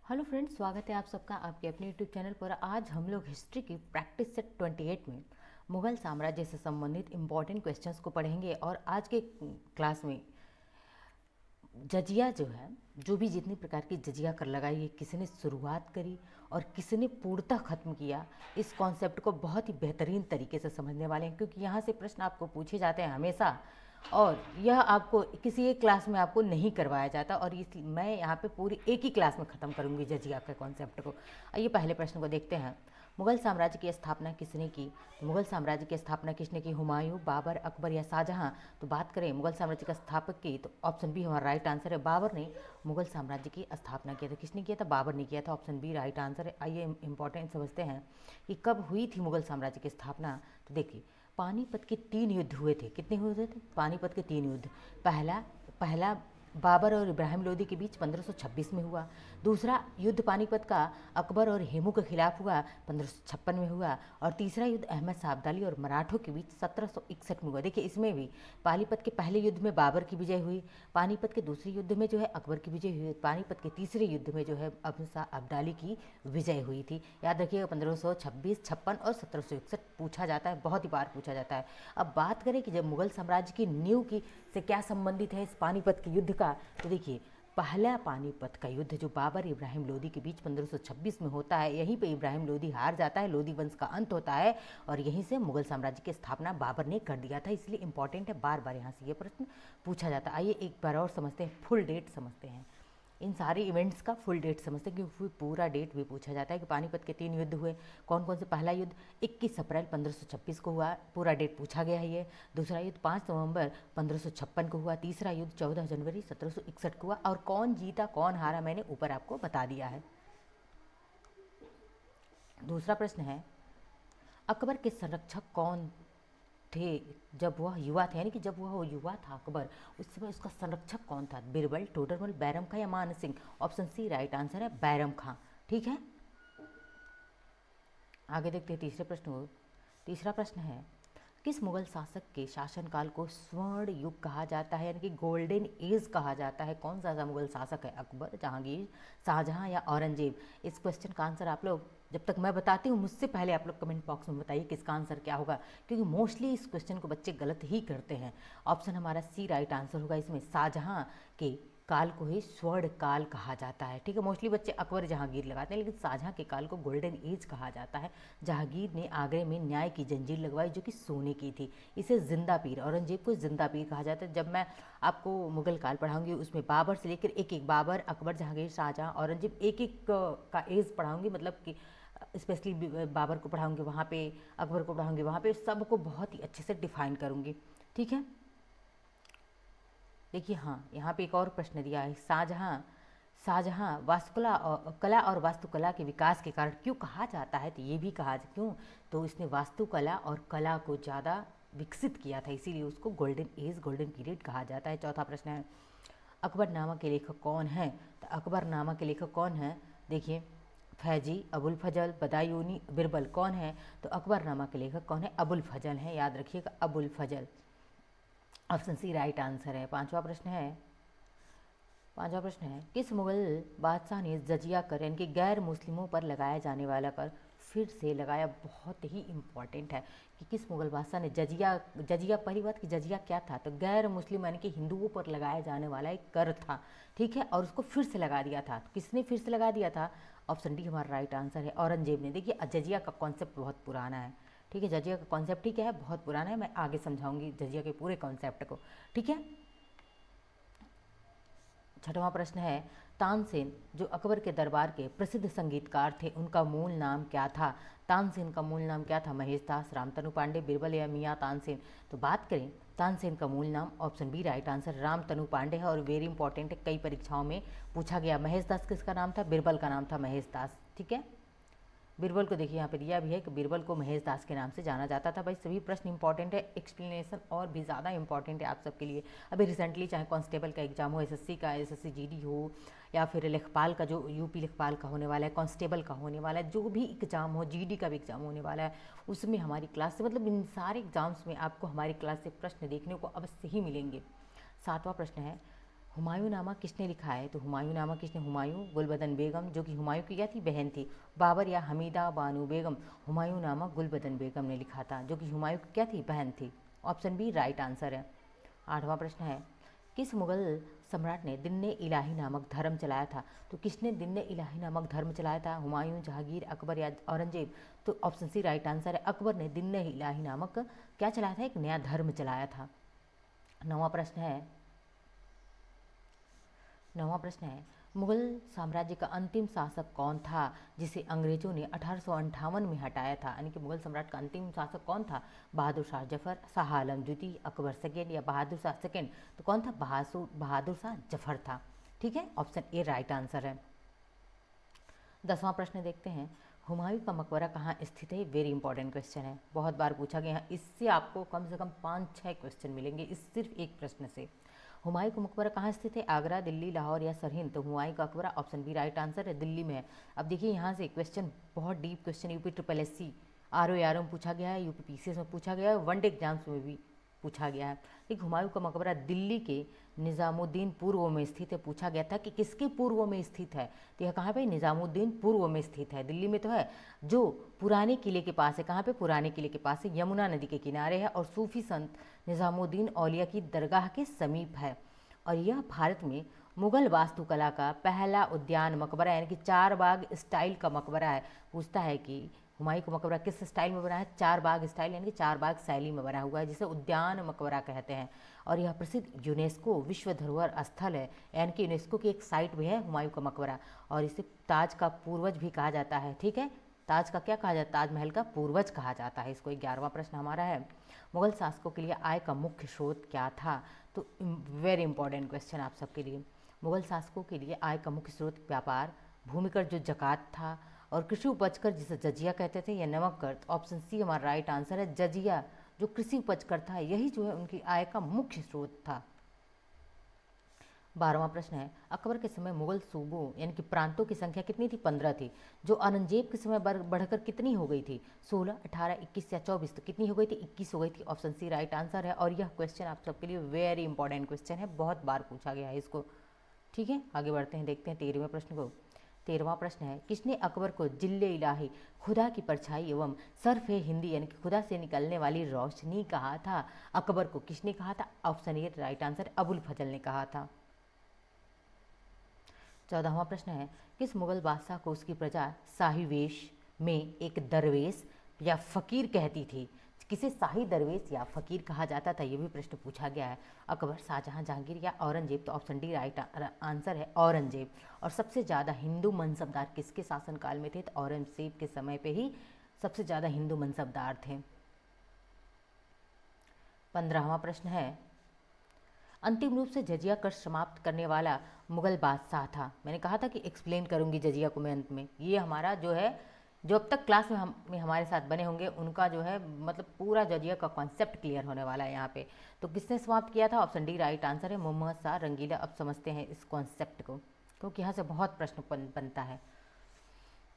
Hello friends, स्वागत है आप सबका आपके अपने यूट्यूब चैनल पर। आज हम लोग हिस्ट्री की प्रैक्टिस सेट 28 में मुगल साम्राज्य से संबंधित इम्पॉर्टेंट क्वेश्चंस को पढ़ेंगे। और आज के क्लास में जजिया जो है, जो भी जितनी प्रकार की जजिया कर लगाई है, किसी ने शुरुआत करी और किसी ने पूर्णतः ख़त्म किया, इस कॉन्सेप्ट को बहुत ही बेहतरीन तरीके से समझने वाले हैं। क्योंकि यहाँ से प्रश्न आपको पूछे जाते हैं हमेशा, और यह आपको किसी एक क्लास में आपको नहीं करवाया जाता, और इस मैं यहाँ पे पूरी एक ही क्लास में ख़त्म करूँगी जजिया के कॉन्सेप्ट को। आइए पहले प्रश्न को देखते हैं। मुगल साम्राज्य की स्थापना किसने की? तो मुगल साम्राज्य की स्थापना किसने की? हुमायूं, बाबर, अकबर या शाहजहां? तो बात करें मुगल साम्राज्य का स्थापक की, तो ऑप्शन बी हमारा राइट आंसर है। बाबर ने मुगल साम्राज्य की स्थापना किया था। किसने किया था? बाबर ने किया था। ऑप्शन बी राइट आंसर है। आइए इंपॉर्टेंट समझते हैं कि कब हुई थी मुगल साम्राज्य की स्थापना। तो देखिए, पानीपत के 3 युद्ध हुए थे। कितने हुए थे? पानीपत के 3 युद्ध। पहला पहला बाबर और इब्राहिम लोदी के बीच 1526 में हुआ। दूसरा युद्ध पानीपत का अकबर और हेमू के खिलाफ हुआ, 1556 में हुआ। और तीसरा युद्ध अहमद शाह अब्दाली और मराठों के बीच 1761 में हुआ। देखिए, इसमें भी पानीपत के पहले युद्ध में बाबर की विजय हुई, पानीपत के दूसरे युद्ध में जो है अकबर की विजय हुई, पानीपत के तीसरे युद्ध में जो है अहमद शाह अब्दाली की विजय हुई थी। याद रखिएगा, 1526, 56 और 1761 पूछा जाता है, बहुत ही बार पूछा जाता है। अब बात करें कि जब मुगल साम्राज्य की नींव की से क्या संबंधित है इस पानीपत के युद्ध का, तो देखिए, पहला पानीपत का युद्ध जो बाबर इब्राहिम लोदी के बीच 1526 में होता है, यहीं पे इब्राहिम लोदी हार जाता है, लोदी वंश का अंत होता है, और यहीं से मुगल साम्राज्य की स्थापना बाबर ने कर दिया था। इसलिए इंपॉर्टेंट है, बार बार यहाँ से ये प्रश्न पूछा जाता है। आइए एक बार और समझते हैं, फुल डेट समझते हैं, इन सारे इवेंट्स का फुल डेट समझते हैं, क्योंकि पूरा डेट भी पूछा जाता है कि पानीपत के 3 युद्ध हुए, कौन कौन से। पहला युद्ध 21 अप्रैल 1526 को हुआ, पूरा डेट पूछा गया है ये। दूसरा युद्ध 5 नवंबर 1556 को हुआ। तीसरा युद्ध 14 जनवरी 1761 को हुआ। और कौन जीता कौन हारा मैंने ऊपर आपको बता दिया है। दूसरा प्रश्न है, अकबर के संरक्षक कौन थे जब वह युवा थे? यानी कि जब वह युवा था अकबर, उस समय उसका संरक्षक कौन था? बिरबल, टोडरमल, बैरम खां या Man Singh? Option C right answer है, बैरम खां। ठीक है, आगे देखते हैं तीसरे प्रश्न को। तीसरा प्रश्न है, किस मुगल शासक के शासनकाल को स्वर्ण युग कहा जाता है, यानी कि गोल्डन एज कहा जाता है? कौन सा मुगल शासक है? अकबर, जहांगीर, शाहजहां या औरंगजेब? इस क्वेश्चन का आंसर आप लोग, जब तक मैं बताती हूँ मुझसे पहले आप लोग कमेंट बॉक्स में बताइए किसका आंसर क्या होगा, क्योंकि मोस्टली इस क्वेश्चन को बच्चे गलत ही करते हैं। ऑप्शन हमारा सी राइट आंसर होगा इसमें, शाहजहां के काल को ही स्वर्ण काल कहा जाता है। ठीक है, मोस्टली बच्चे अकबर जहांगीर लगाते हैं, लेकिन शाहजहां के काल को गोल्डन एज कहा जाता है। जहांगीर ने आगरे में न्याय की जंजीर लगवाई, जो कि सोने की थी। इसे जिंदा पीर, औरंगजेब को जिंदा पीर कहा जाता है। जब मैं आपको मुगल काल पढ़ाऊंगी, उसमें बाबर से लेकर एक एक, बाबर, अकबर, जहांगीर, शाहजहां, औरंगजेब, एक एक का एज पढ़ाऊंगी, मतलब कि स्पेशली बाबर को पढ़ाऊंगी वहाँ पे, अकबर को पढ़ाऊंगी वहाँ पे, सबको बहुत ही अच्छे से डिफाइन करूंगी। ठीक है, देखिए, हाँ, यहाँ पे एक और प्रश्न दिया है, शाहजहां शाहजहां वास्तुकला और कला और वास्तुकला के विकास के कारण क्यों कहा जाता है? तो ये भी कहा क्यों, तो इसने वास्तुकला और कला को ज़्यादा विकसित किया था, इसीलिए उसको गोल्डन एज, गोल्डन पीरियड कहा जाता है। चौथा प्रश्न है, अकबरनामा के लेखक कौन हैं? तो अकबरनामा के लेखक कौन हैं? देखिए, फैजी, अबुल फजल, बदायूनी, बिरबल। कौन है? तो अकबरनामा के लेखक कौन है? अबुल फजल हैं, याद रखिएगा, अबुल फजल। ऑप्शन सी राइट आंसर है। पांचवा प्रश्न है, किस मुगल बादशाह ने जजिया कर, यानी कि गैर मुस्लिमों पर लगाया जाने वाला कर फिर से लगाया? बहुत ही इंपॉर्टेंट है कि किस मुगल बादशाह ने जजिया, जजिया पहली बात कि जजिया क्या था, तो गैर मुस्लिम यानी कि हिंदुओं पर लगाया जाने वाला एक कर था। ठीक है, और उसको फिर से लगा दिया था। तो किसने फिर से लगा दिया था? ऑप्शन डी हमारा राइट आंसर है, औरंगजेब ने। देखिए, जजिया का कॉन्सेप्ट बहुत पुराना है। ठीक है, जजिया का कॉन्सेप्ट, ठीक है, बहुत पुराना है, मैं आगे समझाऊंगी जजिया के पूरे कॉन्सेप्ट को। ठीक है, छठवां प्रश्न है, तानसेन जो अकबर के दरबार के प्रसिद्ध संगीतकार थे, उनका मूल नाम क्या था? तानसेन का मूल नाम क्या था? महेश दास, रामतनु पांडे, बिरबल या मियाँ तानसेन? तो बात करें तानसेन का मूल नाम, option B right answer, Ramtanu Pandey है। और वेरी इंपॉर्टेंट है, कई परीक्षाओं में पूछा गया। महेश दास किसका नाम था? बिरबल का नाम था महेश दास। ठीक है, बिरबल को देखिए यहाँ पे दिया भी है कि बिरबल को महेश दास के नाम से जाना जाता था। भाई सभी प्रश्न इंपॉर्टेंट है, एक्सप्लेनेशन और भी ज़्यादा इंपॉर्टेंट है आप सबके लिए। अभी रिसेंटली चाहे कांस्टेबल का एग्जाम हो, एसएससी का, एसएससी जीडी हो, या फिर लेखपाल का, जो यूपी लेखपाल का होने वाला है, कांस्टेबल का होने वाला है, जो भी एग्जाम हो, जीडी का भी एग्जाम होने वाला है, उसमें हमारी क्लास से, मतलब इन सारे एग्जाम्स में आपको हमारी क्लास से प्रश्न देखने को अवश्य ही मिलेंगे। सातवां प्रश्न है, हुमायूंनामा किसने लिखा है? तो हुमायूंनामा किसने? हुमायूं गुलबदन बेगम, जो कि हुमायूं की क्या थी? बहन थी। बाबर या हमीदा बानो बेगम? हुमायूंनामा गुलबदन बेगम ने लिखा था, जो कि हुमायूं की क्या थी? बहन थी। ऑप्शन बी राइट आंसर है। 8वां प्रश्न है, किस मुगल सम्राट ने दिन्ने इलाही नामक धर्म चलाया था? तो किसने दिन्ने इलाही नामक धर्म चलाया था? हुमायूं, जहांगीर, अकबर या औरंगजेब? तो ऑप्शन सी राइट आंसर है, अकबर ने दिन्ने इलाही नामक क्या चलाया था? एक नया धर्म चलाया था। 9वां प्रश्न है, 9वां प्रश्न है, मुगल साम्राज्य का अंतिम शासक कौन था जिसे अंग्रेजों ने 1858 में हटाया था? यानी कि मुगल सम्राट का अंतिम शासक कौन था? बहादुर शाह जफर, शाह आलम द्वितीय, अकबर सेकेंड या बहादुर शाह सेकेंड? तो कौन था? बहादुर शाह जफर था। ठीक है, ऑप्शन ए राइट आंसर है। 10वां प्रश्न देखते हैं, हुमायूं का मकबरा कहाँ स्थित है? वेरी इंपॉर्टेंट क्वेश्चन है, बहुत बार पूछा गया है। इससे आपको कम से कम 5-6 क्वेश्चन मिलेंगे इस सिर्फ एक प्रश्न से। हुमायूं का मकबरा कहाँ स्थित है? आगरा, दिल्ली, लाहौर या सरहिंद? तो हुमायूं का मकबरा ऑप्शन बी राइट आंसर है, दिल्ली में है। अब देखिए यहाँ से क्वेश्चन बहुत deep question UP triple S C R में पूछा गया है, यूपी पीसीएस में पूछा गया है, वनडे एग्जाम्स में भी पूछा गया है। एक हुमायूं का मकबरा दिल्ली के निज़ामुद्दीन पूर्व में स्थित है। पूछा गया था कि किसके पूर्व में स्थित है? तो यह कहाँ पे? निज़ामुद्दीन पूर्व में स्थित है, दिल्ली में तो है, जो पुराने किले के पास है। कहाँ पे? पुराने किले के पास है, यमुना नदी के किनारे है और सूफी संत निज़ामुद्दीन औलिया की दरगाह के समीप है। और यह भारत में मुगल वास्तुकला का पहला उद्यान मकबरा यानी कि 4 बाग स्टाइल का मकबरा है। पूछता है कि हुमायूं का मकबरा किस स्टाइल में बना है? 4 बाग स्टाइल यानी कि 4 बाग शैली में बना हुआ है, जिसे उद्यान मकबरा कहते हैं। और यह प्रसिद्ध यूनेस्को विश्व धरोहर स्थल है, यानी कि यूनेस्को की एक साइट भी है हुमायूं का मकबरा। और इसे ताज का पूर्वज भी कहा जाता है। ठीक है, ताज का क्या कहा जाता है? ताजमहल का पूर्वज कहा जाता है इसको। 11वां प्रश्न हमारा है, मुगल शासकों के लिए आय का मुख्य स्रोत क्या था? तो वेरी इंपॉर्टेंट क्वेश्चन आप सबके लिए। मुगल शासकों के लिए आय का मुख्य स्रोत व्यापार, भूमिकर जो जकात था, और कृषि उपज कर जिसे जजिया कहते थे, या नमक कर? तो ऑप्शन सी हमारा राइट आंसर है, जजिया जो कृषि उपज कर था, यही जो है उनकी आय का मुख्य स्रोत था। 12वां प्रश्न है, अकबर के समय मुगल सूबों यानी कि प्रांतों की संख्या कितनी थी? 15 थी, जो औरंगजेब के समय बढ़कर कितनी हो गई थी? 16, 18, 21 या 24? तो कितनी हो गई थी? 21 हो गई थी। ऑप्शन सी राइट आंसर है। और यह क्वेश्चन आप सबके लिए वेरी इंपॉर्टेंट क्वेश्चन है, बहुत बार पूछा गया है इसको। ठीक है, आगे बढ़ते हैं, देखते हैं 13वें प्रश्न को। 13वां प्रश्न है, किसने अकबर को जिल्ले इलाही, खुदा की परछाई एवं सर्फ हिंदी यानी कि खुदा से निकलने वाली रोशनी कहा था? अकबर को किसने कहा था? Option A right answer, Abul Fazal ने कहा था। 14वां प्रश्न है, किस मुगल बादशाह को उसकी प्रजा शाही वेश में एक दरवेश या फकीर कहती थी? किसे शाही दरवेश या फकीर कहा जाता था? ये भी प्रश्न पूछा गया है। अकबर, शाहजहां, जहांगीर या औरंगजेब? तो ऑप्शन डी राइट आंसर है, औरंगजेब। और सबसे ज़्यादा हिंदू मनसबदार किसके शासनकाल में थे? तो औरंगजेब के समय पे ही सबसे ज़्यादा हिंदू मनसबदार थे। 15वां प्रश्न है, अंतिम रूप से जजिया कर समाप्त करने वाला मुगल बादशाह था? मैंने कहा था कि एक्सप्लेन करूंगी जजिया को मैं अंत में। ये हमारा जो है, जो अब तक क्लास में हमारे साथ बने होंगे उनका जो है मतलब पूरा जजिया का कॉन्सेप्ट क्लियर होने वाला है यहाँ पे। तो किसने समाप्त किया था? ऑप्शन डी राइट आंसर है, मोहम्मद शाह रंगीला। अब समझते हैं इस कॉन्सेप्ट को, क्योंकि यहाँ से बहुत प्रश्न बनता है।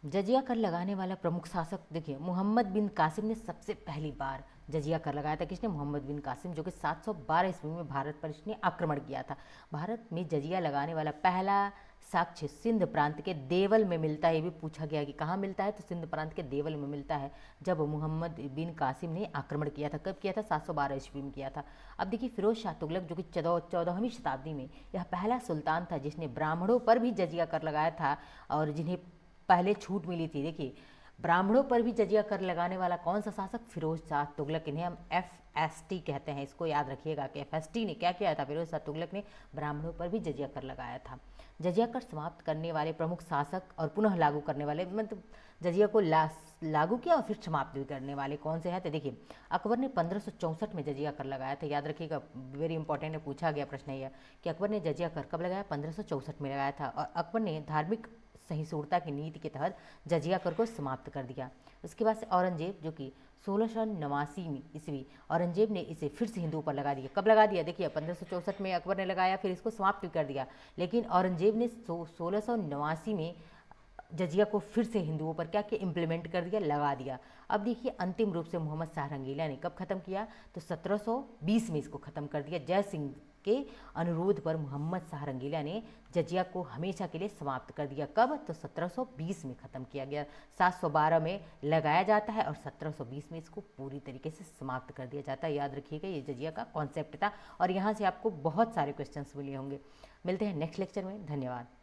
जजिया कर लगाने वाला प्रमुख शासक, देखिए मोहम्मद बिन कासिम ने सबसे पहली बार जजिया कर लगाया था। किसने? मोहम्मद बिन कासिम, जो कि 712 ईस्वी में भारत पर इसने आक्रमण किया था। भारत में जजिया लगाने वाला पहला साक्ष्य सिंध प्रांत के देवल में मिलता है। ये भी पूछा गया कि कहाँ मिलता है? तो सिंध प्रांत के देवल में मिलता है, जब मोहम्मद बिन कासिम ने आक्रमण किया था। कब किया था? 712 ईस्वी में किया था। अब देखिए, फिरोज शाह तुगलक, जो कि 14वीं शताब्दी में यह पहला सुल्तान था जिसने ब्राह्मणों पर भी जजिया कर लगाया था, और जिन्हें पहले छूट मिली थी। देखिए, ब्राह्मणों पर भी जजिया कर लगाने वाला कौन सा शासक? फिरोज शाह तुगलक। इन्हें हम FST कहते हैं, इसको याद रखिएगा कि FST ने क्या किया था? फिरोज शाह तुगलक ने ब्राह्मणों पर भी जजिया कर लगाया था। जजिया कर समाप्त करने वाले प्रमुख शासक और पुनः लागू करने वाले, मतलब जजिया को लागू किया और फिर समाप्त भी करने वाले कौन से हैं? तो देखिए, अकबर ने 1564 में जजिया कर लगाया था। याद रखिएगा, वेरी इंपॉर्टेंट है, पूछा गया प्रश्न है यह कि अकबर ने जजिया कर कब लगाया? 1564 में लगाया था। और अकबर ने धार्मिक सहिष्णुता की नीति के तहत जजिया कर को समाप्त कर दिया। उसके बाद से औरंगजेब, जो कि 1689 में ईस्वी, औरंगजेब ने इसे फिर से हिंदुओं पर लगा दिया। कब लगा दिया? देखिए, 1564 में अकबर ने लगाया, फिर इसको समाप्त भी कर दिया, लेकिन औरंगजेब ने 1689 में जजिया को फिर से हिंदुओं पर क्या किया? इम्प्लीमेंट कर दिया, लगा दिया। अब देखिए, अंतिम रूप से मोहम्मद शाह रंगीला ने कब खत्म किया? तो 1720 में इसको खत्म कर दिया, जय सिंह के अनुरोध पर मोहम्मद शाह रंगीला ने जजिया को हमेशा के लिए समाप्त कर दिया। कब? तो 1720 में ख़त्म किया गया। 712 में लगाया जाता है और 1720 में इसको पूरी तरीके से समाप्त कर दिया जाता है। याद रखिएगा, ये जजिया का कॉन्सेप्ट था और यहाँ से आपको बहुत सारे क्वेश्चंस मिले होंगे। मिलते हैं नेक्स्ट लेक्चर में। धन्यवाद।